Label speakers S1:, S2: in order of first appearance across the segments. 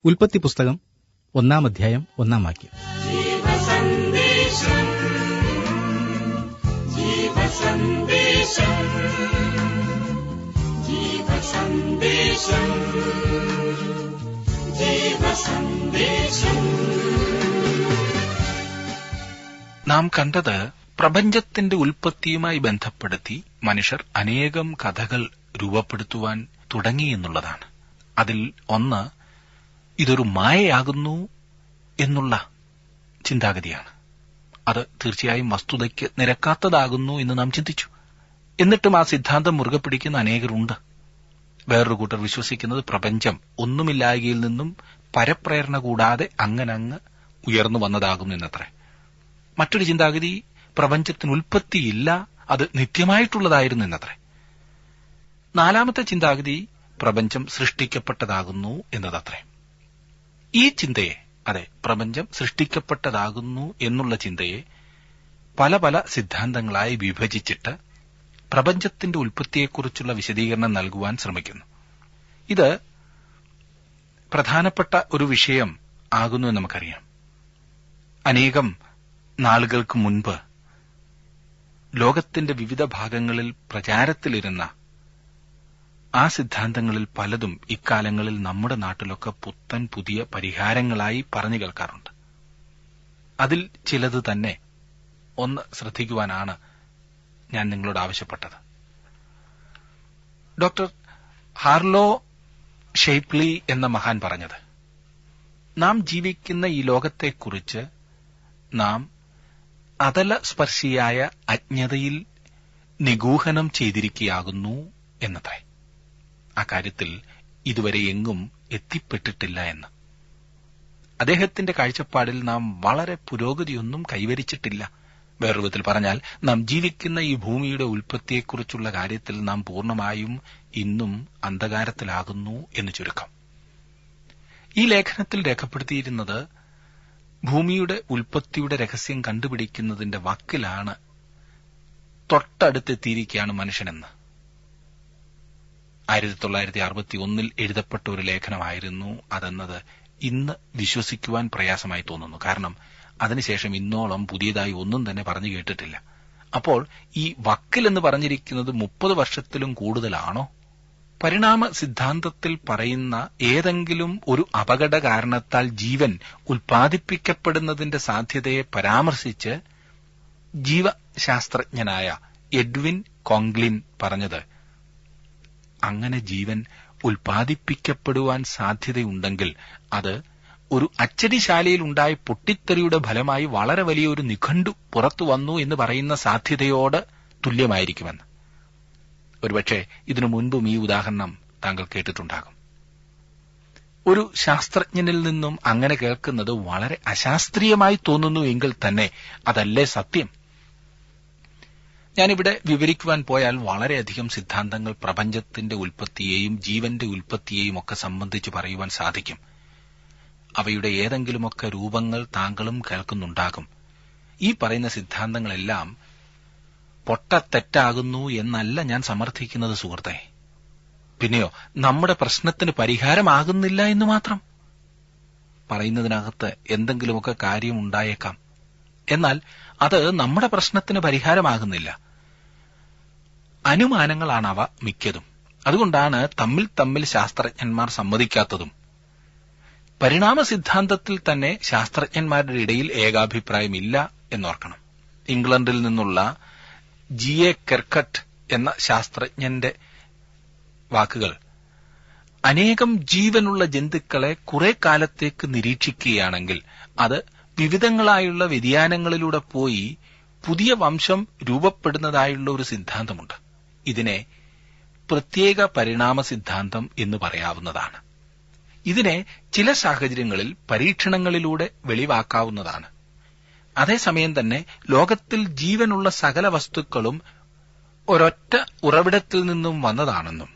S1: ഉൽപ്പത്തി പുസ്തകം 1-ാം അധ്യായം 1-ാം വാക്യം.
S2: നാം കണ്ടത് പ്രപഞ്ചത്തിന്റെ ഉൽപ്പത്തിയുമായി ബന്ധപ്പെടുത്തി മനുഷ്യർ അനേകം കഥകൾ രൂപപ്പെടുത്തുവാൻ തുടങ്ങി എന്നുള്ളതാണ്. അതിൽ ഒന്ന് ഇതൊരു മായയാകുന്നു എന്നുള്ള ചിന്താഗതിയാണ്. അത് തീർച്ചയായും വസ്തുതയ്ക്ക് നിരക്കാത്തതാകുന്നു എന്ന് നാം ചിന്തിച്ചു. എന്നിട്ടും ആ സിദ്ധാന്തം മുറുകെ പിടിക്കുന്ന അനേകരുണ്ട്. വേറൊരു കൂട്ടർ വിശ്വസിക്കുന്നത് പ്രപഞ്ചം ഒന്നുമില്ലായ്കയിൽ നിന്നും പരപ്രേരണ കൂടാതെ അങ്ങനങ്ങ് ഉയർന്നു വന്നതാകുന്നു എന്നത്രേ. മറ്റൊരു ചിന്താഗതി പ്രപഞ്ചത്തിന് ഉൽപ്പത്തിയില്ല, അത് നിത്യമായിട്ടുള്ളതായിരുന്നു എന്നത്രേ. നാലാമത്തെ ചിന്താഗതി പ്രപഞ്ചം സൃഷ്ടിക്കപ്പെട്ടതാകുന്നു എന്നതത്രേ. ഈ ചിന്തയെ, അതെ, പ്രപഞ്ചം സൃഷ്ടിക്കപ്പെട്ടതാകുന്നു എന്നുള്ള ചിന്തയെ പല പല സിദ്ധാന്തങ്ങളായി വിഭജിച്ചിട്ട് പ്രപഞ്ചത്തിന്റെ ഉൽപ്പത്തിയെക്കുറിച്ചുള്ള വിശദീകരണം നൽകുവാൻ ശ്രമിക്കുന്നു. ഇത് പ്രധാനപ്പെട്ട ഒരു വിഷയം ആകുന്നു എന്ന് നമുക്കറിയാം. അനേകം നാളുകൾക്ക് മുൻപ് ലോകത്തിന്റെ വിവിധ ഭാഗങ്ങളിൽ പ്രചാരത്തിലിരുന്ന ആ സിദ്ധാന്തങ്ങളിൽ പലതും ഇക്കാലങ്ങളിൽ നമ്മുടെ നാട്ടിലൊക്കെ പുത്തൻ പുതിയ പരിഹാരങ്ങളായി പറഞ്ഞു കേൾക്കാറുണ്ട്. അതിൽ ചിലത് തന്നെ ഒന്ന് ശ്രദ്ധിക്കുവാനാണ് ഞാൻ നിങ്ങളോട് ആവശ്യപ്പെട്ടത്. ഡോക്ടർ ഹാർലോ ഷെയ്പ്ലി എന്ന മഹാൻ പറഞ്ഞത്, നാം ജീവിക്കുന്ന ഈ ലോകത്തെക്കുറിച്ച് നാം അതലസ്പർശിയായ അജ്ഞതയിൽ നിഗൂഹനം ചെയ്തിരിക്കുകയാകുന്നു എന്നത്രേ. ആ കാര്യത്തിൽ ഇതുവരെ എങ്ങും എത്തിപ്പെട്ടിട്ടില്ല എന്ന്. അദ്ദേഹത്തിന്റെ കാഴ്ചപ്പാടിൽ നാം വളരെ പുരോഗതിയൊന്നും കൈവരിച്ചിട്ടില്ല. വേറൊരു വിധത്തിൽ പറഞ്ഞാൽ, നാം ജീവിക്കുന്ന ഈ ഭൂമിയുടെ ഉൽപ്പത്തിയെക്കുറിച്ചുള്ള കാര്യത്തിൽ നാം പൂർണ്ണമായും ഇന്നും അന്ധകാരത്തിലാകുന്നു എന്ന് ചുരുക്കം. ഈ ലേഖനത്തിൽ രേഖപ്പെടുത്തിയിരുന്നത് ഭൂമിയുടെ ഉൽപ്പത്തിയുടെ രഹസ്യം കണ്ടുപിടിക്കുന്നതിന്റെ വക്കിലാണ്, തൊട്ടടുത്തെത്തിയിരിക്കുകയാണ് മനുഷ്യനെന്ന്. 1961 എഴുതപ്പെട്ട ഒരു ലേഖനമായിരുന്നു അതെന്നത് ഇന്ന് വിശ്വസിക്കുവാൻ പ്രയാസമായി തോന്നുന്നു. കാരണം അതിനുശേഷം ഇന്നോളം പുതിയതായി ഒന്നും തന്നെ പറഞ്ഞു കേട്ടിട്ടില്ല. അപ്പോൾ ഈ വക്കിൽ എന്ന് പറഞ്ഞിരിക്കുന്നത് 30 വർഷത്തിലും കൂടുതലാണോ? പരിണാമ സിദ്ധാന്തത്തിൽ പറയുന്ന ഏതെങ്കിലും ഒരു അപകട കാരണത്താൽ ജീവൻ ഉൽപ്പാദിപ്പിക്കപ്പെടുന്നതിന്റെ സാധ്യതയെ പരാമർശിച്ച് ജീവശാസ്ത്രജ്ഞനായ എഡ്വിൻ കോങ്ക്ലിൻ പറഞ്ഞത്, അങ്ങനെ ജീവൻ ഉൽപ്പാദിപ്പിക്കപ്പെടുവാൻ സാധ്യതയുണ്ടെങ്കിൽ അത് ഒരു അച്ചടിശാലയിൽ ഉണ്ടായ പൊട്ടിത്തെറിയുടെ ഫലമായി വളരെ വലിയൊരു നിഘണ്ടു പുറത്തു വന്നു എന്ന് പറയുന്ന സാധ്യതയോട് തുല്യമായിരിക്കുമെന്ന്. ഒരുപക്ഷെ ഇതിനു മുൻപും ഈ ഉദാഹരണം താങ്കൾ കേട്ടിട്ടുണ്ടാകും. ഒരു ശാസ്ത്രജ്ഞനിൽ നിന്നും അങ്ങനെ കേൾക്കുന്നത് വളരെ അശാസ്ത്രീയമായി തോന്നുന്നു എങ്കിൽ തന്നെ അതല്ലേ സത്യം? ഞാനിവിടെ വിവരിക്കുവാൻ പോയാൽ വളരെയധികം സിദ്ധാന്തങ്ങൾ പ്രപഞ്ചത്തിന്റെ ഉൽപ്പത്തിയെയും ജീവന്റെ ഉൽപ്പത്തിയെയും ഒക്കെ സംബന്ധിച്ച് പറയുവാൻ സാധിക്കും. അവയുടെ ഏതെങ്കിലുമൊക്കെ രൂപങ്ങൾ താങ്കളും കേൾക്കുന്നുണ്ടാകും. ഈ പറയുന്ന സിദ്ധാന്തങ്ങളെല്ലാം പൊട്ടത്തെറ്റാകുന്നു എന്നല്ല ഞാൻ സമർത്ഥിക്കുന്നത് സുഹൃത്തെ. പിന്നെയോ നമ്മുടെ പ്രശ്നത്തിന് പരിഹാരമാകുന്നില്ല എന്ന് മാത്രം. പറയുന്നതിനകത്ത് എന്തെങ്കിലുമൊക്കെ കാര്യമുണ്ടായേക്കാം, എന്നാൽ അത് നമ്മുടെ പ്രശ്നത്തിന് പരിഹാരമാകുന്നില്ല. അനുമാനങ്ങളാണവ മിക്കതും. അതുകൊണ്ടാണ് തമ്മിൽ ശാസ്ത്രജ്ഞന്മാർ സമ്മതിക്കാത്തതും. പരിണാമ സിദ്ധാന്തത്തിൽ തന്നെ ശാസ്ത്രജ്ഞന്മാരുടെ ഇടയിൽ ഏകാഭിപ്രായമില്ല എന്നോർക്കണം. ഇംഗ്ലണ്ടിൽ നിന്നുള്ള G.A. കെർക്കട്ട് എന്ന ശാസ്ത്രജ്ഞന്റെ വാക്കുകൾ, അനേകം ജീവനുള്ള ജന്തുക്കളെ കുറെ കാലത്തേക്ക് നിരീക്ഷിക്കുകയാണെങ്കിൽ അത് വിവിധങ്ങളായുള്ള വ്യതിയാനങ്ങളിലൂടെ പോയി പുതിയ വംശം രൂപപ്പെടുന്നതായുള്ള ഒരു സിദ്ധാന്തമുണ്ട്. ഇതിനെ പ്രത്യേക പരിണാമ സിദ്ധാന്തം എന്ന് പറയാവുന്നതാണ്. ഇതിനെ ചില സാഹചര്യങ്ങളിൽ പരീക്ഷണങ്ങളിലൂടെ വെളിവാക്കാവുന്നതാണ്. അതേസമയം തന്നെ ലോകത്തിൽ ജീവനുള്ള സകല വസ്തുക്കളും ഒരൊറ്റ ഉറവിടത്തിൽ നിന്നും വന്നതാണെന്നും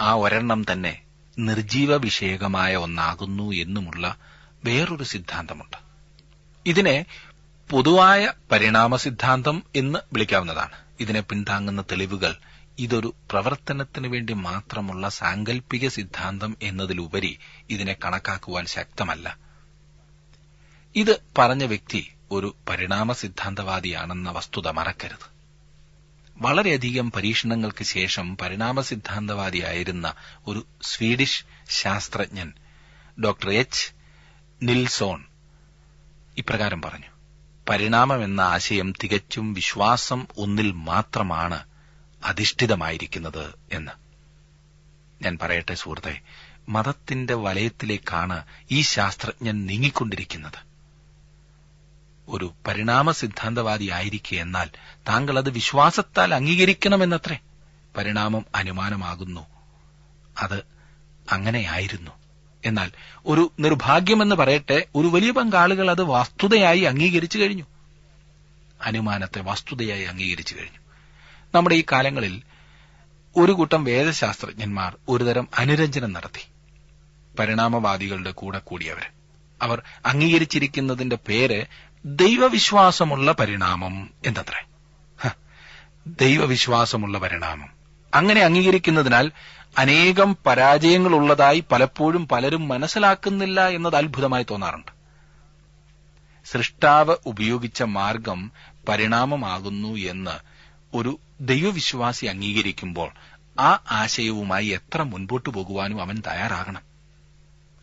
S2: ആ ഒരെണ്ണം തന്നെ നിർജീവ വിഷയകമായ ഒന്നാകുന്നു എന്നുമുള്ള വേറൊരു സിദ്ധാന്തമുണ്ട്. ഇതിനെ പൊതുവായ പരിണാമ സിദ്ധാന്തം എന്ന് വിളിക്കാവുന്നതാണ്. ഇതിനെ പിന്താങ്ങുന്ന തെളിവുകൾ ഇതൊരു പ്രവർത്തനത്തിനു വേണ്ടി മാത്രമുള്ള സാങ്കല്പിക സിദ്ധാന്തം എന്നതിലുപരി ഇതിനെ കണക്കാക്കുവാൻ ശക്തമല്ല. ഇത് പറഞ്ഞ വ്യക്തി ഒരു പരിണാമ സിദ്ധാന്തവാദിയാണെന്ന വസ്തുത മറക്കരുത്. വളരെയധികം പരീക്ഷണങ്ങൾക്ക് ശേഷം പരിണാമ സിദ്ധാന്തവാദിയായിരുന്ന ഒരു സ്വീഡിഷ് ശാസ്ത്രജ്ഞൻ ഡോക്ടർ എച്ച് നിൽസോൺ ഇപ്രകാരം പറഞ്ഞു: പരിണാമം എന്ന ആശയം തികച്ചും വിശ്വാസം ഒന്നിൽ മാത്രമാണ് അധിഷ്ഠിതമായിരിക്കുന്നത് എന്ന്. ഞാൻ പറയട്ടെ സുഹൃത്തെ, മതത്തിന്റെ വലയത്തിലേക്കാണ് ഈ ശാസ്ത്രജ്ഞൻ നീങ്ങിക്കൊണ്ടിരിക്കുന്നത്. ഒരു പരിണാമ സിദ്ധാന്തവാദിയായിരിക്കെ എന്നാൽ താങ്കൾ അത് വിശ്വാസത്താൽ അംഗീകരിക്കണമെന്നത്രേ. പരിണാമം അനുമാനമാകുന്നു, അത് അങ്ങനെയായിരുന്നു. എന്നാൽ ഒരു നിർഭാഗ്യമെന്ന് പറയട്ടെ, ഒരു വലിയ പങ്കാളുകൾ അത് വസ്തുതയായി അംഗീകരിച്ചു കഴിഞ്ഞു. അനുമാനത്തെ വസ്തുതയായി അംഗീകരിച്ചു കഴിഞ്ഞു. നമ്മുടെ ഈ കാലങ്ങളിൽ ഒരു കൂട്ടം വേദശാസ്ത്രജ്ഞന്മാർ ഒരുതരം അനുരഞ്ജനം നടത്തി. പരിണാമവാദികളുടെ കൂടെ കൂടിയവർ അവർ അംഗീകരിച്ചിരിക്കുന്നതിന്റെ പേര് ദൈവവിശ്വാസമുള്ള പരിണാമം എന്നത്രേ. ദൈവവിശ്വാസമുള്ള പരിണാമം അങ്ങനെ അംഗീകരിക്കുന്നതിനാൽ അനേകം പരാജയങ്ങളുള്ളതായി പലപ്പോഴും പലരും മനസ്സിലാക്കുന്നില്ല എന്നത് അത്ഭുതമായി തോന്നാറുണ്ട്. സൃഷ്ടാവ് ഉപയോഗിച്ച മാർഗം പരിണാമമാകുന്നു എന്ന് ഒരു ദൈവവിശ്വാസി അംഗീകരിക്കുമ്പോൾ ആ ആശയവുമായി എത്ര മുൻപോട്ടു പോകുവാനും അവൻ തയ്യാറാകണം.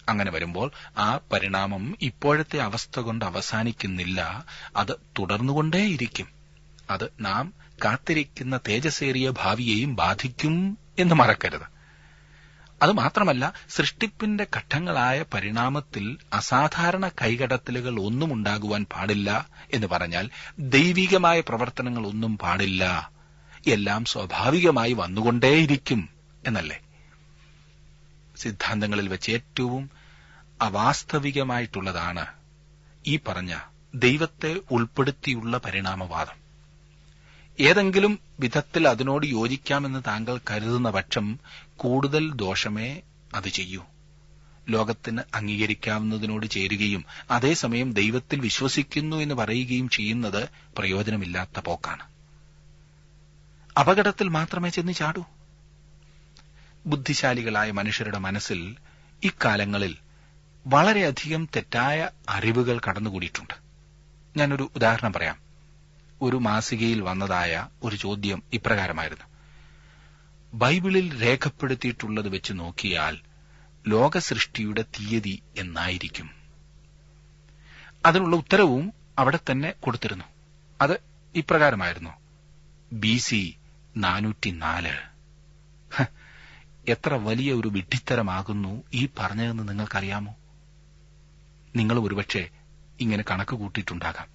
S2: അങ്ങനെ വരുമ്പോൾ ആ പരിണാമം ഇപ്പോഴത്തെ അവസ്ഥ കൊണ്ട് അവസാനിക്കുന്നില്ല, അത് തുടർന്നുകൊണ്ടേയിരിക്കും. അത് നാം കാത്തിരിക്കുന്ന തേജസ്സേറിയ ഭാവിയെയും ബാധിക്കും എന്ന് മറക്കരുത്. അതുമാത്രമല്ല, സൃഷ്ടിപ്പിന്റെ ഘട്ടങ്ങളായ പരിണാമത്തിൽ അസാധാരണ കൈകടത്തലുകൾ ഒന്നും ഉണ്ടാകുവാൻ പാടില്ല എന്ന് പറഞ്ഞാൽ ദൈവികമായ പ്രവർത്തനങ്ങൾ ഒന്നും പാടില്ല, എല്ലാം സ്വാഭാവികമായി വന്നുകൊണ്ടേയിരിക്കും എന്നല്ലേ. സിദ്ധാന്തങ്ങളിൽ വെച്ച് ഏറ്റവും അവാസ്തവികമായിട്ടുള്ളതാണ് ഈ പറഞ്ഞ ദൈവത്തെ ഉൾപ്പെടുത്തിയുള്ള പരിണാമവാദം. ഏതെങ്കിലും വിധത്തിൽ അതിനോട് യോജിക്കാമെന്ന് താങ്കൾ കരുതുന്ന പക്ഷം കൂടുതൽ ദോഷമേ അത് ചെയ്യൂ. ലോകത്തിന് അംഗീകരിക്കാവുന്നതിനോട് ചേരുകയും അതേസമയം ദൈവത്തിൽ വിശ്വസിക്കുന്നു എന്ന് പറയുകയും ചെയ്യുന്നത് പ്രയോജനമില്ലാത്ത പോക്കാണ്. അപകടത്തിൽ മാത്രമേ ചെന്ന് ചാടൂ. ബുദ്ധിശാലികളായ മനുഷ്യരുടെ മനസ്സിൽ ഇക്കാലങ്ങളിൽ വളരെയധികം തെറ്റായ അറിവുകൾ കടന്നുകൂടിയിട്ടുണ്ട്. ഞാനൊരു ഉദാഹരണം പറയാം. ഒരു മാസികയിൽ വന്നതായ ഒരു ചോദ്യം ഇപ്രകാരമായിരുന്നു: ബൈബിളിൽ രേഖപ്പെടുത്തിയിട്ടുള്ളത് വെച്ച് നോക്കിയാൽ ലോകസൃഷ്ടിയുടെ തീയതി എന്നായിരിക്കും? അതിനുള്ള ഉത്തരവും അവിടെ തന്നെ കൊടുത്തിരുന്നു. അത് ഇപ്രകാരമായിരുന്നു: BC 404. എത്ര വലിയ ഒരു വിഡ്ഢിത്തരമാകുന്നു ഈ പറഞ്ഞതെന്ന് നിങ്ങൾക്കറിയാമോ? നിങ്ങൾ ഒരുപക്ഷെ ഇങ്ങനെ കണക്ക് കൂട്ടിയിട്ടുണ്ടാകാം.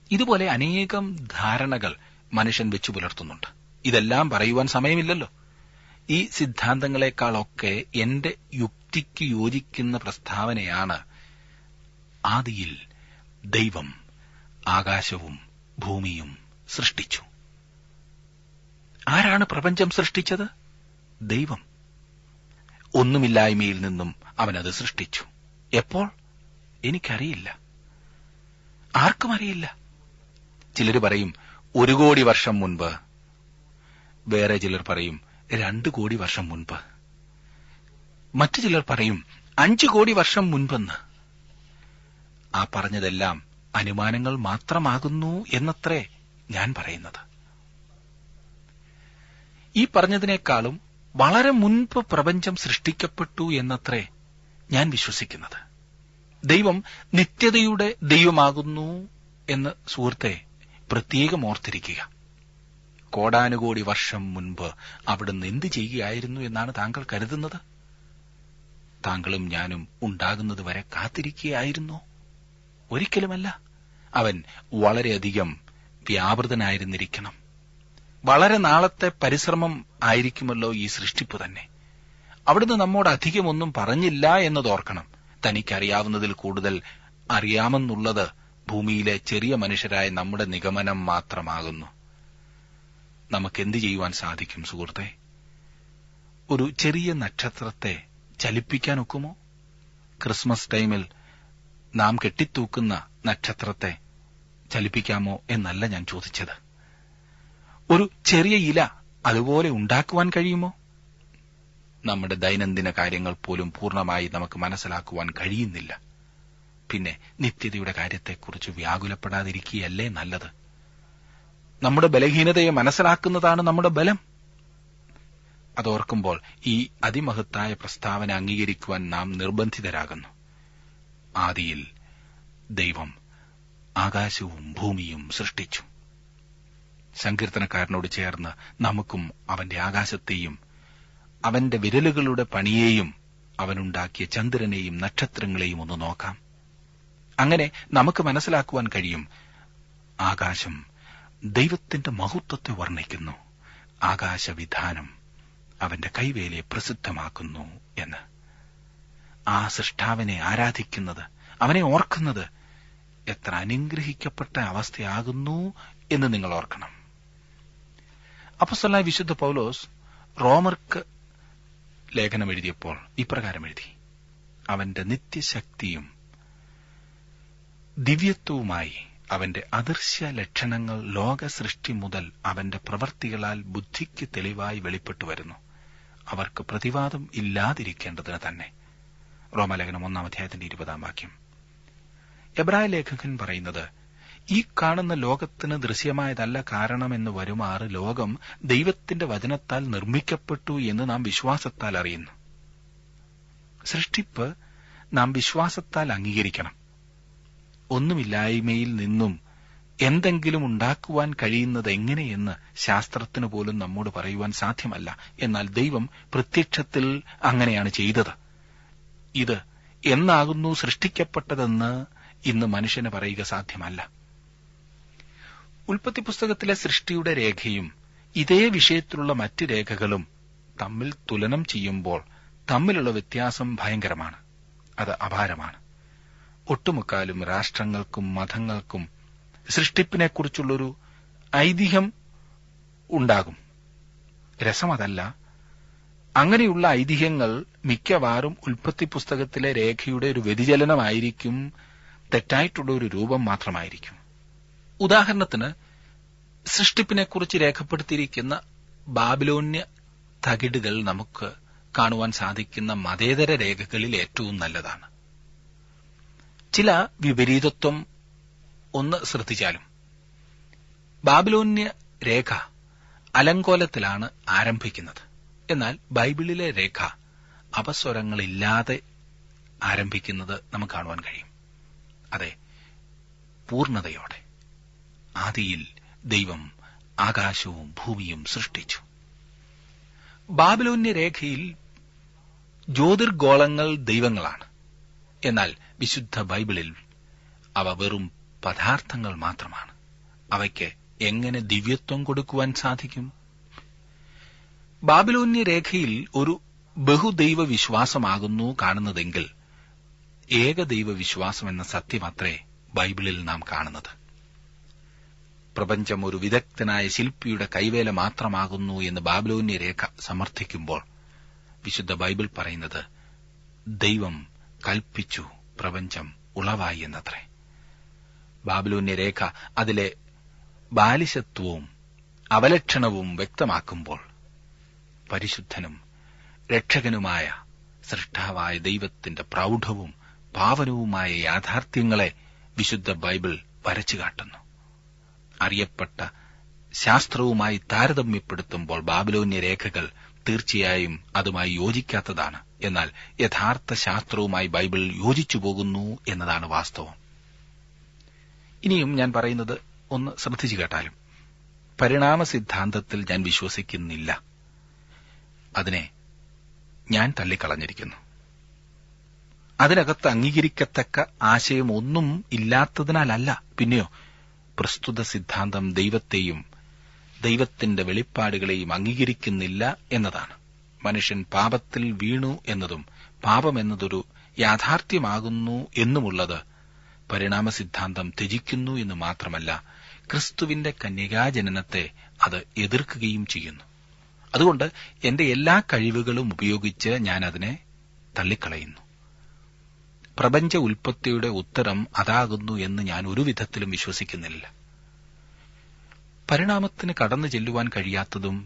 S2: ഇതുപോലെ അനേകം ധാരണകൾ മനുഷ്യൻ വെച്ചു പുലർത്തുന്നുണ്ട്. ഇതെല്ലാം പറയുവാൻ സമയമില്ലല്ലോ. ഈ സിദ്ധാന്തങ്ങളെക്കാളൊക്കെ എന്റെ യുക്തിക്ക് യോജിക്കുന്ന പ്രസ്താവനയാണ്: ആദിയിൽ ദൈവം ആകാശവും ഭൂമിയും സൃഷ്ടിച്ചു. ആരാണ് പ്രപഞ്ചം സൃഷ്ടിച്ചത്? ദൈവം. ഒന്നുമില്ലായ്മയിൽ നിന്നും അവനത് സൃഷ്ടിച്ചു. എപ്പോൾ? എനിക്കറിയില്ല, ആർക്കും അറിയില്ല. ചിലർ പറയും 1 കോടി വർഷം മുൻപ്, വേറെ ചിലർ പറയും 2 കോടി വർഷം മുൻപ്, മറ്റു ചിലർ പറയും 5 കോടി വർഷം മുൻപെന്ന്. ആ പറഞ്ഞതെല്ലാം അനുമാനങ്ങൾ മാത്രമാകുന്നു എന്നത്രേ ഞാൻ പറയുന്നത്. ഈ പറഞ്ഞതിനേക്കാളും വളരെ മുൻപ് പ്രപഞ്ചം സൃഷ്ടിക്കപ്പെട്ടു എന്നത്രേ ഞാൻ വിശ്വസിക്കുന്നത്. ദൈവം നിത്യതയുടെ ദൈവമാകുന്നു എന്ന് സുഹൃത്തെ പ്രത്യേകം ഓർത്തിരിക്കുക. കോടാനുകോടി വർഷം മുൻപ് അവിടുന്ന് എന്ത് ചെയ്യുകയായിരുന്നു എന്നാണ് താങ്കൾ കരുതുന്നത്? താങ്കളും ഞാനും ഉണ്ടാകുന്നത് വരെ കാത്തിരിക്കുകയായിരുന്നോ? ഒരിക്കലുമല്ല. അവൻ വളരെയധികം വ്യാപൃതനായിരുന്നിരിക്കണം. വളരെ നാളത്തെ പരിശ്രമം ആയിരിക്കുമല്ലോ ഈ സൃഷ്ടിപ്പ് തന്നെ. അവിടുന്ന് നമ്മോട് അധികമൊന്നും പറഞ്ഞില്ല എന്നതോർക്കണം. തനിക്കറിയാവുന്നതിൽ കൂടുതൽ അറിയാമെന്നുള്ളത് ഭൂമിയിലെ ചെറിയ മനുഷ്യരായ നമ്മുടെ നിഗമനം മാത്രമാകുന്നു. നമുക്കെന്ത് ചെയ്യുവാൻ സാധിക്കും സുഹൃത്തെ? ഒരു ചെറിയ നക്ഷത്രത്തെ ചലിപ്പിക്കാൻ ഒക്കുമോ? ക്രിസ്മസ് ടൈമിൽ നാം കെട്ടിത്തൂക്കുന്ന നക്ഷത്രത്തെ ചലിപ്പിക്കാമോ എന്നല്ല ഞാൻ ചോദിച്ചത്. ഒരു ചെറിയ ഇല അതുപോലെ ഉണ്ടാക്കുവാൻ കഴിയുമോ? നമ്മുടെ ദൈനംദിന കാര്യങ്ങൾ പോലും പൂർണ്ണമായി നമുക്ക് മനസ്സിലാക്കുവാൻ കഴിയുന്നില്ല. പിന്നെ നിത്യതയുടെ കാര്യത്തെക്കുറിച്ച് വ്യാകുലപ്പെടാതിരിക്കുകയല്ലേ നല്ലത്? നമ്മുടെ ബലഹീനതയെ മനസ്സിലാക്കുന്നതാണ് നമ്മുടെ ബലം. അതോർക്കുമ്പോൾ ഈ അതിമഹത്തായ പ്രസ്താവന അംഗീകരിക്കുവാൻ നാം നിർബന്ധിതരാകുന്നു. ആദിയിൽ ദൈവം ആകാശവും ഭൂമിയും സൃഷ്ടിച്ചു. സങ്കീർത്തനക്കാരനോട് ചേർന്ന് നമുക്കും അവന്റെ ആകാശത്തെയും അവന്റെ വിരലുകളുടെ പണിയെയും അവനുണ്ടാക്കിയ ചന്ദ്രനെയും നക്ഷത്രങ്ങളെയും ഒന്ന് നോക്കാം. അങ്ങനെ നമുക്ക് മനസ്സിലാക്കുവാൻ കഴിയും, ആകാശം ദൈവത്തിന്റെ മഹത്വത്തെ വർണ്ണിക്കുന്നു, ആകാശവിധാനം അവന്റെ കൈവേലയെ പ്രസിദ്ധമാക്കുന്നു എന്ന്. ആ സൃഷ്ടാവിനെ ആരാധിക്കുന്നത്, അവനെ ഓർക്കുന്നത് എത്ര അനുഗ്രഹിക്കപ്പെട്ട അവസ്ഥയാകുന്നു എന്ന് നിങ്ങൾ ഓർക്കണം. അപ്പോസ്തലനായ വിശുദ്ധ പൗലോസ് റോമർക്ക് ലേഖനം എഴുതിയപ്പോൾ ഇപ്രകാരം എഴുതി: അവന്റെ നിത്യശക്തിയും ദിവ്യത്വവുമായി അവന്റെ അദൃശ്യ ലക്ഷണങ്ങൾ ലോക സൃഷ്ടി മുതൽ അവന്റെ പ്രവൃത്തികളാൽ ബുദ്ധിക്ക് തെളിവായി വെളിപ്പെട്ടു വരുന്നു. അവർക്ക് പ്രതിവാദം ഇല്ലാതിരിക്കേണ്ടതിന് തന്നെ. റോമാലേഖനം 1:20 എബ്രായ ലേഖകൻ പറയുന്നത്, ഈ കാണുന്ന ലോകത്തിന് ദൃശ്യമായതല്ല കാരണമെന്ന് വരുമാറ് ലോകം ദൈവത്തിന്റെ വചനത്താൽ നിർമ്മിക്കപ്പെട്ടു എന്ന് നാം വിശ്വാസത്താൽ അറിയുന്നു. സൃഷ്ടിപ്പ് നാം വിശ്വാസത്താൽ അംഗീകരിക്കണം. ഒന്നുമില്ലായ്മയിൽ നിന്നും എന്തെങ്കിലും ഉണ്ടാക്കുവാൻ കഴിയുന്നത് എങ്ങനെയെന്ന് ശാസ്ത്രത്തിന് പോലും നമ്മോട് പറയുവാൻ സാധ്യമല്ല. എന്നാൽ ദൈവം പ്രത്യക്ഷത്തിൽ അങ്ങനെയാണ് ചെയ്തത്. ഇത് എന്നാകുന്നു സൃഷ്ടിക്കപ്പെട്ടതെന്ന് ഇന്ന് മനുഷ്യന് പറയുക സാധ്യമല്ല. ഉൽപ്പത്തി പുസ്തകത്തിലെ സൃഷ്ടിയുടെ രേഖയും ഇതേ വിഷയത്തിലുള്ള മറ്റ് രേഖകളും തമ്മിൽ തുലനം ചെയ്യുമ്പോൾ തമ്മിലുള്ള വ്യത്യാസം ഭയങ്കരമാണ്. അത് അപാരമാണ്. ഒട്ടുമുക്കാലും രാഷ്ട്രങ്ങൾക്കും മതങ്ങൾക്കും സൃഷ്ടിപ്പിനെക്കുറിച്ചുള്ളൊരു ഐതിഹ്യം ഉണ്ടാകും. രസമതല്ല, അങ്ങനെയുള്ള ഐതിഹ്യങ്ങൾ മിക്കവാറും ഉൽപ്പത്തി പുസ്തകത്തിലെ രേഖയുടെ ഒരു വ്യതിചലനമായിരിക്കും, തെറ്റായിട്ടുള്ള ഒരു രൂപം മാത്രമായിരിക്കും. ഉദാഹരണത്തിന്, സൃഷ്ടിപ്പിനെക്കുറിച്ച് രേഖപ്പെടുത്തിയിരിക്കുന്ന ബാബിലോന്യ തകിടുകൾ നമുക്ക് കാണുവാൻ സാധിക്കുന്ന മതേതര രേഖകളിൽ ഏറ്റവും നല്ലതാണ്. ചില വിപരീതത്വം ഒന്ന് ശ്രദ്ധിച്ചാലും, ബാബിലോന്യ രേഖ അലങ്കോലത്തിലാണ് ആരംഭിക്കുന്നത്. എന്നാൽ ബൈബിളിലെ രേഖ അപസ്വരങ്ങളില്ലാതെ ആരംഭിക്കുന്നത് നമുക്ക് കാണുവാൻ കഴിയും. അതെ, പൂർണ്ണതയോടെ. ആദിയിൽ ദൈവം ആകാശവും ഭൂമിയും സൃഷ്ടിച്ചു. ബാബിലോന്യ രേഖയിൽ ജ്യോതിർഗോളങ്ങൾ ദൈവങ്ങളാണ്. എന്നാൽ വിശുദ്ധ ബൈബിളിൽ അവ വെറും പദാർത്ഥങ്ങൾ മാത്രമാണ്. അവയ്ക്ക് എങ്ങനെ ദിവ്യത്വം കൊടുക്കുവാൻ സാധിക്കും? ബാബിലോന്യ രേഖയിൽ ഒരു ബഹുദൈവ വിശ്വാസമാകുന്നു കാണുന്നതെങ്കിൽ ഏകദൈവ വിശ്വാസം എന്ന സത്യമത്രേ ബൈബിളിൽ നാം കാണുന്നത്. പ്രപഞ്ചം ഒരു വിദഗ്ധനായ ശില്പിയുടെ കൈവേല മാത്രമാകുന്നു എന്ന് ബാബിലോന്യ രേഖ സമർത്ഥിക്കുമ്പോൾ വിശുദ്ധ ബൈബിൾ പറയുന്നത്, ദൈവം കൽപ്പിച്ചു പ്രപഞ്ചം ഉളവായി എന്നത്രേ. ബാബിലോന്യ രേഖ അതിലെ ബാലിശത്വവും അവലക്ഷണവും വ്യക്തമാക്കുമ്പോൾ പരിശുദ്ധനും രക്ഷകനുമായ സൃഷ്ടാവായ ദൈവത്തിന്റെ പ്രൗഢവും പാവനവുമായ യാഥാർത്ഥ്യങ്ങളെ വിശുദ്ധ ബൈബിൾ വരച്ചു കാട്ടുന്നു. അറിയപ്പെട്ട ശാസ്ത്രവുമായി താരതമ്യപ്പെടുത്തുമ്പോൾ ബാബിലോന്യ രേഖകൾ തീർച്ചയായും അതുമായി യോജിക്കാത്തതാണ്. എന്നാൽ യഥാർത്ഥ ശാസ്ത്രവുമായി ബൈബിൾ യോജിച്ചു പോകുന്നു എന്നതാണ് വാസ്തവം. ഇനിയും ഞാൻ പറയുന്നത് ഒന്ന് ശ്രദ്ധിച്ചു കേട്ടാലും, പരിണാമ സിദ്ധാന്തത്തിൽ ഞാൻ വിശ്വസിക്കുന്നില്ല. അതിനെ ഞാൻ തള്ളിക്കളഞ്ഞിരിക്കുന്നു. അതിനകത്ത് അംഗീകരിക്കത്തക്ക ആശയം ഒന്നും ഇല്ലാത്തതിനാലല്ല, പിന്നെയോ പ്രസ്തുത സിദ്ധാന്തം ദൈവത്തെയും ദൈവത്തിന്റെ വെളിപ്പാടുകളെയും അംഗീകരിക്കുന്നില്ല എന്നതാണ്. മനുഷ്യൻ പാപത്തിൽ വീണു എന്നതും പാപമെന്നതൊരു യാഥാർത്ഥ്യമാകുന്നു എന്നുമുള്ളത് പരിണാമ സിദ്ധാന്തം ത്യജിക്കുന്നു എന്ന് മാത്രമല്ല, ക്രിസ്തുവിന്റെ കന്യകാജനനത്തെ അത് എതിർക്കുകയും ചെയ്യുന്നു. അതുകൊണ്ട് എന്റെ എല്ലാ കഴിവുകളും ഉപയോഗിച്ച് ഞാൻ അതിനെ തള്ളിക്കളയുന്നു. പ്രപഞ്ച ഉൽപ്പത്തിയുടെ ഉത്തരം അതാകുന്നു എന്ന് ഞാൻ ഒരു വിധത്തിലും വിശ്വസിക്കുന്നില്ല. പരിണാമത്തിന് കടന്നു ചെല്ലുവാൻ കഴിയാത്തതും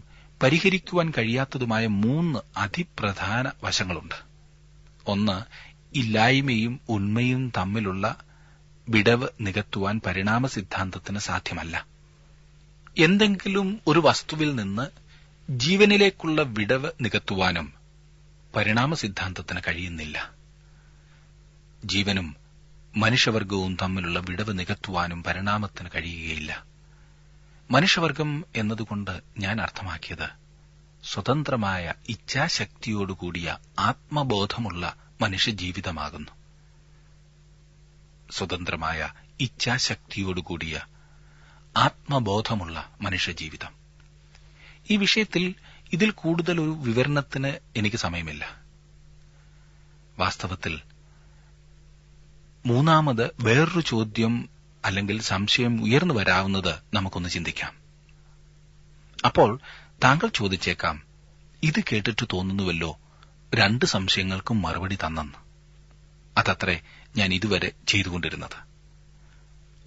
S2: പരിഹരിക്കുവാൻ കഴിയാത്തതുമായ 3 അതിപ്രധാന വശങ്ങളുണ്ട്. ഒന്ന്, ഇല്ലായ്മയും ഉണ്മയും തമ്മിലുള്ള വിടവ് നികത്തുവാൻ പരിണാമ സിദ്ധാന്തത്തിന് സാധ്യമല്ല. എന്തെങ്കിലും ഒരു വസ്തുവിൽ നിന്ന് ജീവനിലേക്കുള്ള വിടവ് നികത്തുവാനും പരിണാമ സിദ്ധാന്തത്തിന് കഴിയുന്നില്ല. ജീവനും മനുഷ്യവർഗവും തമ്മിലുള്ള വിടവ് നികത്തുവാനും പരിണാമത്തിന് കഴിയുകയില്ല. മനുഷ്യവർഗം എന്നതുകൊണ്ട് ഞാൻ അർത്ഥമാക്കിയത് സ്വതന്ത്രമായ ഇച്ഛാശക്തിയോടുകൂടിയ ആത്മബോധമുള്ള മനുഷ്യജീവിതമാകുന്നു. സ്വതന്ത്രമായ ഇച്ഛാശക്തിയോടുകൂടിയ ആത്മബോധമുള്ള മനുഷ്യജീവിതം. ഈ വിഷയത്തിൽ ഇതിൽ കൂടുതൽ ഒരു വിവരണത്തിന് എനിക്ക് സമയമില്ല. വാസ്തവത്തിൽ മൂന്നാമത് വേറൊരു ചോദ്യം അല്ലെങ്കിൽ സംശയം ഉയർന്നു വരാവുന്നത് നമുക്കൊന്ന് ചിന്തിക്കാം. അപ്പോൾ താങ്കൾ ചോദിച്ചേക്കാം, ഇത് കേട്ടിട്ട് തോന്നുന്നുവല്ലോ 2 സംശയങ്ങൾക്കും മറുപടി തന്നെന്ന്. അതത്രേ ഞാൻ ഇതുവരെ ചെയ്തുകൊണ്ടിരുന്നത്.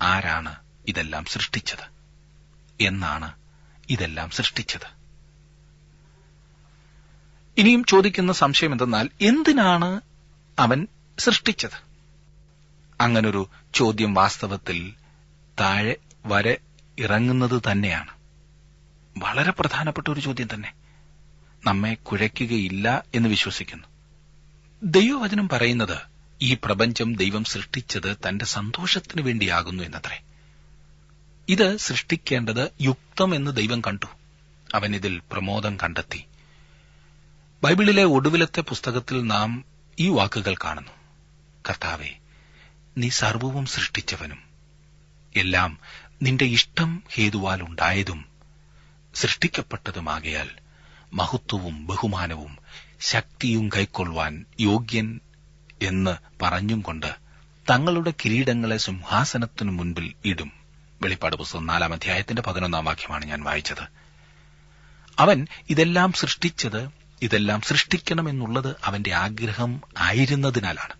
S2: ആരാണ് ഇതെല്ലാം സൃഷ്ടിച്ചത്? എന്നാണ് ഇതെല്ലാം സൃഷ്ടിച്ചത്? ഇനിയും ചോദിക്കുന്ന സംശയം എന്തെന്നാൽ, എന്തിനാണ് അവൻ സൃഷ്ടിച്ചത്? അങ്ങനൊരു ചോദ്യം വാസ്തവത്തിൽ താഴെ വരെ ഇറങ്ങുന്നത് തന്നെയാണ്. വളരെ പ്രധാനപ്പെട്ട ഒരു ചോദ്യം തന്നെ. നമ്മെ കുഴയ്ക്കുകയില്ല എന്ന് വിശ്വസിക്കുന്നു. ദൈവവചനം പറയുന്നത് ഈ പ്രപഞ്ചം ദൈവം സൃഷ്ടിച്ചത് തന്റെ സന്തോഷത്തിനു വേണ്ടിയാകുന്നു എന്നത്രേ. ഇത് സൃഷ്ടിക്കേണ്ടത് യുക്തമെന്ന് ദൈവം കണ്ടു. അവൻ ഇതിൽ പ്രമോദം കണ്ടെത്തി. ബൈബിളിലെ ഒടുവിലത്തെ പുസ്തകത്തിൽ നാം ഈ വാക്കുകൾ കാണുന്നു: കർത്താവേ, നീ സർവവും സൃഷ്ടിച്ചവനും എല്ലാം നിന്റെ ഇഷ്ടം ഹേതുവാൽ ഉണ്ടായതും സൃഷ്ടിക്കപ്പെട്ടതുമാകയാൽ മഹത്വവും ബഹുമാനവും ശക്തിയും കൈക്കൊള്ളുവാൻ യോഗ്യൻ എന്ന് പറഞ്ഞും കൊണ്ട് തങ്ങളുടെ കിരീടങ്ങളെ സിംഹാസനത്തിനു മുൻപിൽ ഇടും. വെളിപ്പാട് പുസ്തകം 4-ാം അധ്യായത്തിന്റെ 11-ാം വാക്യമാണ് ഞാൻ വായിച്ചത്. അവൻ ഇതെല്ലാം സൃഷ്ടിച്ചത്, ഇതെല്ലാം സൃഷ്ടിക്കണമെന്നുള്ളത് അവന്റെ ആഗ്രഹം ആയിരുന്നതിനാലാണ്.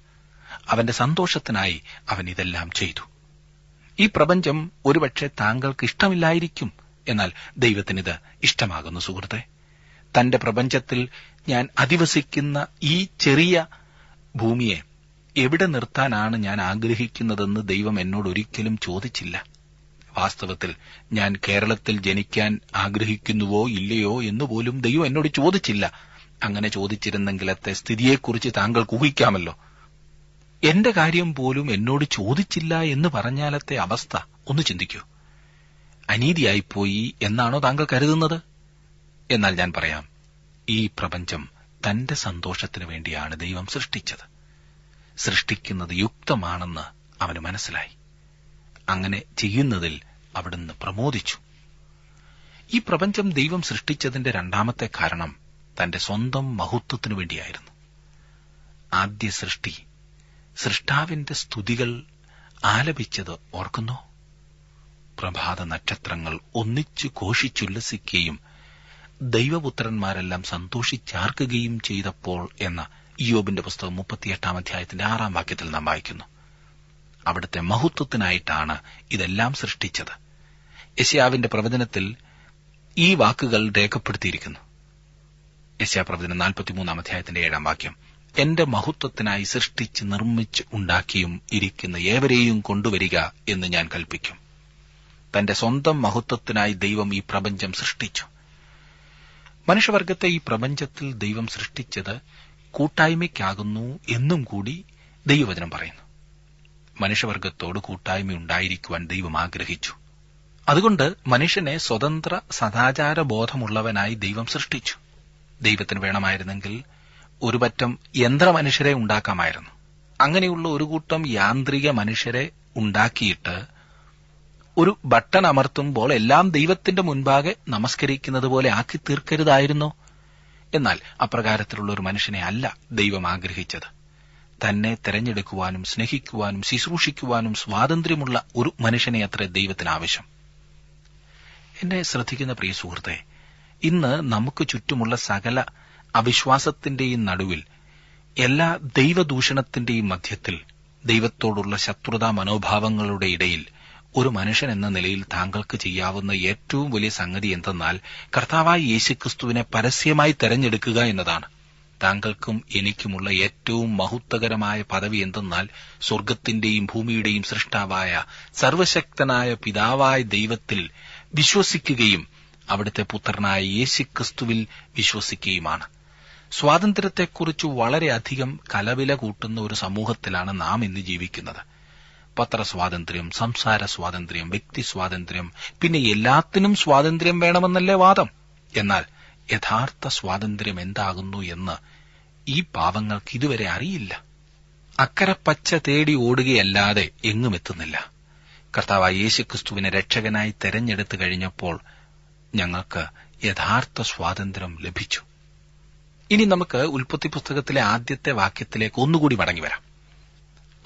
S2: അവന്റെ സന്തോഷത്തിനായി അവൻ ഇതെല്ലാം ചെയ്തു. ഈ പ്രപഞ്ചം ഒരുപക്ഷെ താങ്കൾക്ക് ഇഷ്ടമില്ലായിരിക്കും, എന്നാൽ ദൈവത്തിനിത് ഇഷ്ടമാകുന്നു. സുഹൃത്തെ, തന്റെ പ്രപഞ്ചത്തിൽ ഞാൻ അധിവസിക്കുന്ന ഈ ചെറിയ ഭൂമിയെ എവിടെ നിർത്താനാണ് ഞാൻ ആഗ്രഹിക്കുന്നതെന്ന് ദൈവം എന്നോട് ഒരിക്കലും ചോദിച്ചില്ല. വാസ്തവത്തിൽ ഞാൻ കേരളത്തിൽ ജനിക്കാൻ ആഗ്രഹിക്കുന്നുവോ ഇല്ലയോ എന്നുപോലും ദൈവം എന്നോട് ചോദിച്ചില്ല. അങ്ങനെ ചോദിച്ചിരുന്നെങ്കിലത്തെ സ്ഥിതിയെക്കുറിച്ച് താങ്കൾക്ക് ഊഹിക്കാമല്ലോ. എന്റെ കാര്യം പോലും എന്നോട് ചോദിച്ചില്ല എന്ന് പറഞ്ഞാലത്തെ അവസ്ഥ ഒന്ന് ചിന്തിക്കൂ. അനീതിയായിപ്പോയി എന്നാണോ താങ്കൾ കരുതുന്നത്? എന്നാൽ ഞാൻ പറയാം, ഈ പ്രപഞ്ചം തന്റെ സന്തോഷത്തിനു വേണ്ടിയാണ് ദൈവം സൃഷ്ടിച്ചത്. സൃഷ്ടിക്കുന്നത് യുക്തമാണെന്ന് അവന് മനസ്സിലായി. അങ്ങനെ ചെയ്യുന്നതിൽ അവിടുന്ന് പ്രമോദിച്ചു. ഈ പ്രപഞ്ചം ദൈവം സൃഷ്ടിച്ചതിന്റെ 2ാമത്തെ കാരണം തന്റെ സ്വന്തം മഹത്വത്തിനു വേണ്ടിയായിരുന്നു. ആദ്യ സൃഷ്ടി സൃഷ്ടാവിന്റെ സ്തുതികൾ ആലപിച്ചത് ഓർക്കുന്നോ? പ്രഭാത നക്ഷത്രങ്ങൾ ഒന്നിച്ചു ഘോഷിച്ചുല്ലസിക്കുകയും ദൈവപുത്രന്മാരെല്ലാം സന്തോഷിച്ചാർക്കുകയും ചെയ്തപ്പോൾ എന്ന ഇയ്യോബിന്റെ പുസ്തകം 38-ാം അധ്യായത്തിന്റെ 6-ാം വാക്യത്തിൽ നാം വായിക്കുന്നു. അവിടുത്തെ മഹത്വത്തിനായിട്ടാണ് ഇതെല്ലാം സൃഷ്ടിച്ചത്. യെശയ്യാവിന്റെ പ്രവചനത്തിൽ ഈ വാക്കുകൾ രേഖപ്പെടുത്തിയിരിക്കുന്നു. യെശയ്യാപ്രവചനം 43-ാം അധ്യായത്തിന്റെ 7-ാം വാക്യം: എന്റെ മഹത്വത്തിനായി സൃഷ്ടിച്ച് നിർമ്മിച്ച് ഉണ്ടാക്കിയും ഇരിക്കുന്ന ഏവരെയും കൊണ്ടുവരിക എന്ന് ഞാൻ കൽപ്പിക്കും. തന്റെ സ്വന്തം മഹത്വത്തിനായി ദൈവം ഈ പ്രപഞ്ചം സൃഷ്ടിച്ചു. മനുഷ്യവർഗത്തെ ഈ പ്രപഞ്ചത്തിൽ ദൈവം സൃഷ്ടിച്ചത് കൂട്ടായ്മയ്ക്കാകുന്നു എന്നും കൂടി ദൈവവചനം പറയുന്നു. മനുഷ്യവർഗത്തോട് കൂട്ടായ്മ ഉണ്ടായിരിക്കുവാൻ ദൈവം ആഗ്രഹിച്ചു. അതുകൊണ്ട് മനുഷ്യനെ സ്വതന്ത്ര സദാചാരബോധമുള്ളവനായി ദൈവം സൃഷ്ടിച്ചു. ദൈവത്തിന് വേണമായിരുന്നെങ്കിൽ ഒരു പറ്റം യന്ത്രമനുഷ്യരെ ഉണ്ടാക്കാമായിരുന്നു. അങ്ങനെയുള്ള ഒരു കൂട്ടം യാന്ത്രിക മനുഷ്യരെ ഉണ്ടാക്കിയിട്ട് ഒരു ബട്ടൺ അമർത്തുമ്പോൾ എല്ലാം ദൈവത്തിന്റെ മുൻപാകെ നമസ്കരിക്കുന്നത് പോലെ ആക്കി തീർക്കരുതായിരുന്നോ? എന്നാൽ അപ്രകാരത്തിലുള്ള ഒരു മനുഷ്യനെ അല്ല ദൈവം ആഗ്രഹിച്ചത്. തന്നെ തെരഞ്ഞെടുക്കുവാനും സ്നേഹിക്കുവാനും ശുശ്രൂഷിക്കുവാനും സ്വാതന്ത്ര്യമുള്ള ഒരു മനുഷ്യനെ അത്രേ ദൈവത്തിന് ആവശ്യം. എന്നെ ശ്രദ്ധിക്കുന്ന പ്രിയ സുഹൃത്തെ, ഇന്ന് നമുക്ക് ചുറ്റുമുള്ള സകല അവിശ്വാസത്തിന്റെയും നടുവിൽ, എല്ലാ ദൈവദൂഷണത്തിന്റെയും മധ്യത്തിൽ, ദൈവത്തോടുള്ള ശത്രുതാ മനോഭാവങ്ങളുടെ ഇടയിൽ ഒരു മനുഷ്യൻ എന്ന നിലയിൽ താങ്കൾക്ക് ചെയ്യാവുന്ന ഏറ്റവും വലിയ സംഗതി എന്തെന്നാൽ കർത്താവായ യേശുക്രിസ്തുവിനെ പരസ്യമായി തെരഞ്ഞെടുക്കുക എന്നതാണ്. താങ്കൾക്കും എനിക്കുമുള്ള ഏറ്റവും മഹത്വകരമായ പദവി എന്തെന്നാൽ സ്വർഗ്ഗത്തിന്റെയും ഭൂമിയുടെയും സൃഷ്ടാവായ സർവശക്തനായ പിതാവായ ദൈവത്തിൽ വിശ്വസിക്കുകയും അവിടുത്തെ പുത്രനായ യേശുക്രിസ്തുവിൽ വിശ്വസിക്കുകയുമാണ്. സ്വാതന്ത്ര്യത്തെക്കുറിച്ച് വളരെയധികം കലവില കൂട്ടുന്ന ഒരു സമൂഹത്തിലാണ് നാം ഇന്ന് ജീവിക്കുന്നത്. പത്രസ്വാതന്ത്ര്യം, സംസാര സ്വാതന്ത്ര്യം, വ്യക്തി സ്വാതന്ത്ര്യം, പിന്നെ എല്ലാത്തിനും സ്വാതന്ത്ര്യം വേണമെന്നല്ലേ വാദം. എന്നാൽ യഥാർത്ഥ സ്വാതന്ത്ര്യം എന്താകുന്നു എന്ന് ഈ പാവങ്ങൾക്ക് ഇതുവരെ അറിയില്ല. അക്കരപ്പച്ച തേടി ഓടുകയല്ലാതെ എങ്ങും എത്തുന്നില്ല. കർത്താവായ യേശുക്രിസ്തുവിനെ രക്ഷകനായി തെരഞ്ഞെടുത്തു കഴിഞ്ഞപ്പോൾ ഞങ്ങൾക്ക് യഥാർത്ഥ സ്വാതന്ത്ര്യം ലഭിച്ചു. ഇനി നമുക്ക് ഉൽപ്പത്തി പുസ്തകത്തിലെ ആദ്യത്തെ വാക്യത്തിലേക്ക് ഒന്നുകൂടി മടങ്ങിവരാം.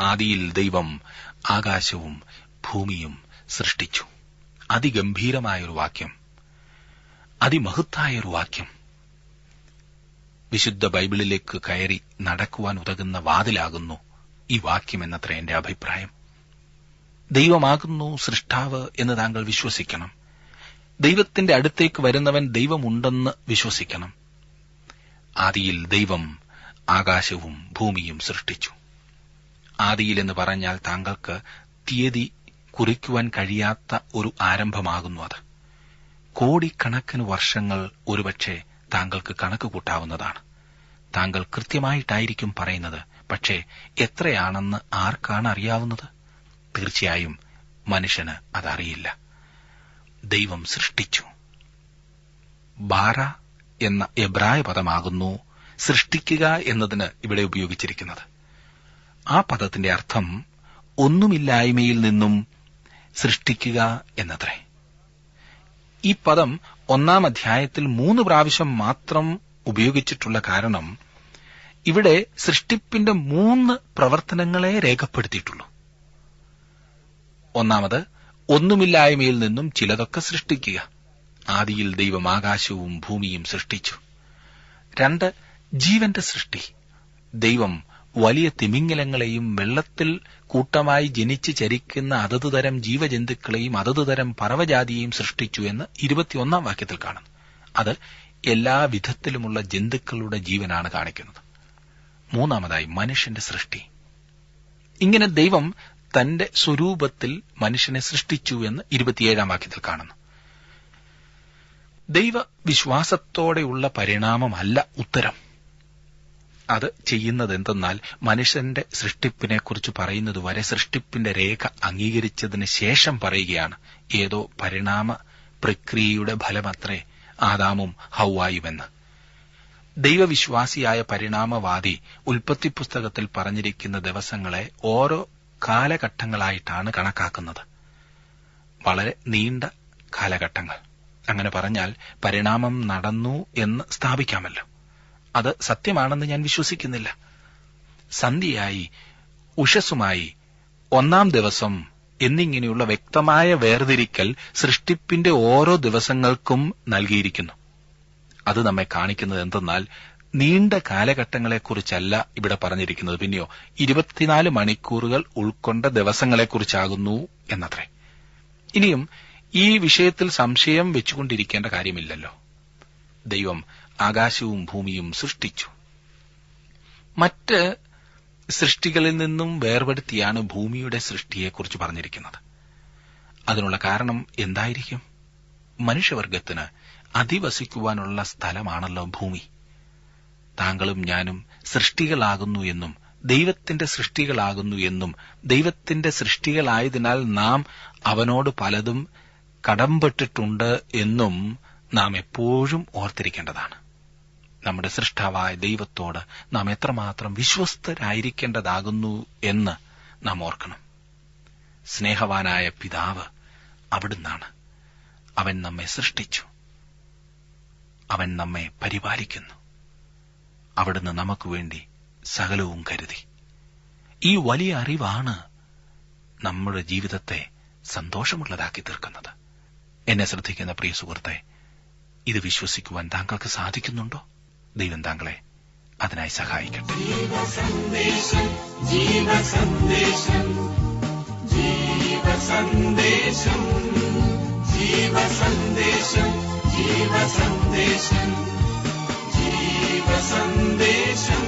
S2: ആദിയിൽ ദൈവം ആകാശവും ഭൂമിയും സൃഷ്ടിച്ചു. അതിഗംഭീരമായൊരു വാക്യം, അതിമഹത്തായൊരു വാക്യം. വിശുദ്ധ ബൈബിളിലേക്ക് കയറി നടക്കുവാൻ ഉതകുന്ന വാതിലാകുന്നു ഈ വാക്യം എന്നത്ര എന്റെ അഭിപ്രായം. ദൈവമാകുന്നു സൃഷ്ടാവ് എന്ന് താങ്കൾ വിശ്വസിക്കണം. ദൈവത്തിന്റെ അടുത്തേക്ക് വരുന്നവൻ ദൈവമുണ്ടെന്ന് വിശ്വസിക്കണം. ആദിയിൽ ദൈവം ആകാശവും ഭൂമിയും സൃഷ്ടിച്ചു. ആദിയിൽ എന്ന് പറഞ്ഞാൽ താങ്കൾക്ക് തീയതി കുറിക്കുവാൻ കഴിയാത്ത ഒരു ആരംഭമാകുന്നു അത്. കോടിക്കണക്കിന് വർഷങ്ങൾ ഒരുപക്ഷെ താങ്കൾക്ക് കണക്ക് കൂട്ടാവുന്നതാണ്. താങ്കൾ കൃത്യമായിട്ടായിരിക്കും പറയുന്നത്. പക്ഷേ എത്രയാണെന്ന് ആർക്കാണ് അറിയാവുന്നത്? തീർച്ചയായും മനുഷ്യന് അതറിയില്ല. ദൈവം സൃഷ്ടിച്ചു. ബാര എന്ന എബ്രായ പദമാകുന്നു സൃഷ്ടിക്കുക എന്നതിന് ഇവിടെ ഉപയോഗിച്ചിരിക്കുന്നത്. ആ പദത്തിന്റെ അർത്ഥം ഒന്നുമില്ലായ്മയിൽ നിന്നും സൃഷ്ടിക്കുക എന്നത്രേ. ഈ പദം 1-ാം അധ്യായത്തിൽ 3 പ്രാവശ്യം മാത്രം ഉപയോഗിച്ചിട്ടുള്ള കാരണം ഇവിടെ സൃഷ്ടിപ്പിന്റെ 3 പ്രവർത്തനങ്ങളെ രേഖപ്പെടുത്തിയിട്ടുള്ളൂ. ഒന്നാമത്, ഒന്നുമില്ലായ്മയിൽ നിന്നും ചിലതൊക്കെ സൃഷ്ടിക്കുക. ആദിയിൽ ദൈവം ആകാശവും ഭൂമിയും സൃഷ്ടിച്ചു. 2, ജീവന്റെ സൃഷ്ടി. ദൈവം വലിയ തിമിംഗലങ്ങളെയും വെള്ളത്തിൽ കൂട്ടമായി ജനിച്ച് ചരിക്കുന്ന അതത് തരം ജീവജന്തുക്കളെയും അതത് തരം പറവജാതിയെയും സൃഷ്ടിച്ചു എന്ന് 21-ാം വാക്യത്തിൽ കാണുന്നു. അത് എല്ലാ വിധത്തിലുമുള്ള ജന്തുക്കളുടെ ജീവനാണ് കാണിക്കുന്നത്. 3-ാമതായി മനുഷ്യന്റെ സൃഷ്ടി. ഇങ്ങനെ ദൈവം തന്റെ സ്വരൂപത്തിൽ മനുഷ്യനെ സൃഷ്ടിച്ചു എന്ന് 27-ാം വാക്യത്തിൽ കാണുന്നു. ദൈവവിശ്വാസത്തോടെയുള്ള പരിണാമമല്ല ഉത്തരം. അത് ചെയ്യുന്നതെന്തെന്നാൽ മനുഷ്യന്റെ സൃഷ്ടിപ്പിനെക്കുറിച്ച് പറയുന്നതുവരെ സൃഷ്ടിപ്പിന്റെ രേഖ അംഗീകരിച്ചതിന് ശേഷം പറയുകയാണ്. ഏതോ പരിണാമ പ്രക്രിയയുടെ ഫലമത്രേ ആദാമും ഹൗവായുമെന്ന്. ദൈവവിശ്വാസിയായ പരിണാമവാദി ഉൽപ്പത്തി പുസ്തകത്തിൽ പറഞ്ഞിരിക്കുന്ന ദിവസങ്ങളെ ഓരോ കാലഘട്ടങ്ങളായിട്ടാണ് കണക്കാക്കുന്നത്. വളരെ നീണ്ട കാലഘട്ടങ്ങൾ. അങ്ങനെ പറഞ്ഞാൽ പരിണാമം നടന്നു എന്ന് സ്ഥാപിക്കാമല്ലോ. അത് സത്യമാണെന്ന് ഞാൻ വിശ്വസിക്കുന്നില്ല. സന്ധ്യയായി, ഉഷസ്സുമായി, 1-ാം ദിവസം എന്നിങ്ങനെയുള്ള വ്യക്തമായ വേർതിരിക്കൽ സൃഷ്ടിപ്പിന്റെ ഓരോ ദിവസങ്ങൾക്കും നൽകിയിരിക്കുന്നു. അത് നമ്മെ കാണിക്കുന്നത് എന്തെന്നാൽ നീണ്ട കാലഘട്ടങ്ങളെക്കുറിച്ചല്ല ഇവിടെ പറഞ്ഞിരിക്കുന്നത്, പിന്നെയോ 24 മണിക്കൂറുകൾ ഉൾക്കൊണ്ട ദിവസങ്ങളെക്കുറിച്ചാകുന്നു എന്നത്രേ. ഇനിയും ഈ വിഷയത്തിൽ സംശയം വെച്ചുകൊണ്ടിരിക്കേണ്ട കാര്യമില്ലല്ലോ. ദൈവം ആകാശവും ഭൂമിയും സൃഷ്ടിച്ചു. മറ്റ് സൃഷ്ടികളിൽ നിന്നും വേർപെടുത്തിയാണ് ഭൂമിയുടെ സൃഷ്ടിയെക്കുറിച്ച് പറഞ്ഞിരിക്കുന്നത്. അതിനുള്ള കാരണം എന്തായിരിക്കും? മനുഷ്യവർഗത്തിന് അധിവസിക്കുവാനുള്ള സ്ഥലമാണല്ലോ ഭൂമി. താങ്കളും ഞാനും സൃഷ്ടികളാകുന്നു എന്നും ദൈവത്തിന്റെ സൃഷ്ടികളാകുന്നു എന്നും ദൈവത്തിന്റെ സൃഷ്ടികളായതിനാൽ നാം അവനോട് പലതും കടംപെട്ടിട്ടുണ്ട് എന്നും നാം എപ്പോഴും ഓർത്തിരിക്കേണ്ടതാണ്. നമ്മുടെ സൃഷ്ടാവായ ദൈവത്തോട് നാം എത്രമാത്രം വിശ്വസ്തരായിരിക്കേണ്ടതാകുന്നു എന്ന് നാം ഓർക്കണം. സ്നേഹവാനായ പിതാവ് അവിടുന്നാണ്. അവൻ നമ്മെ സൃഷ്ടിച്ചു. അവൻ നമ്മെ പരിപാലിക്കുന്നു. അവിടുന്ന് നമുക്ക് വേണ്ടി സകലവും കരുതി. ഈ വലിയ അറിവാണ് നമ്മുടെ ജീവിതത്തെ സന്തോഷമുള്ളതാക്കി തീർക്കുന്നത്. എന്നെ ശ്രദ്ധിക്കുന്ന പ്രിയ സുഹൃത്തെ, ഇത് വിശ്വസിക്കുവാൻ താങ്കൾക്ക് സാധിക്കുന്നുണ്ടോ? ദൈവം താങ്കളെ അതിനായി സഹായിക്കട്ടെ. ജീവസന്ദേശം
S3: ജീവസന്ദേശം ജീവസന്ദേശം ജീവസന്ദേശം ജീവസന്ദേശം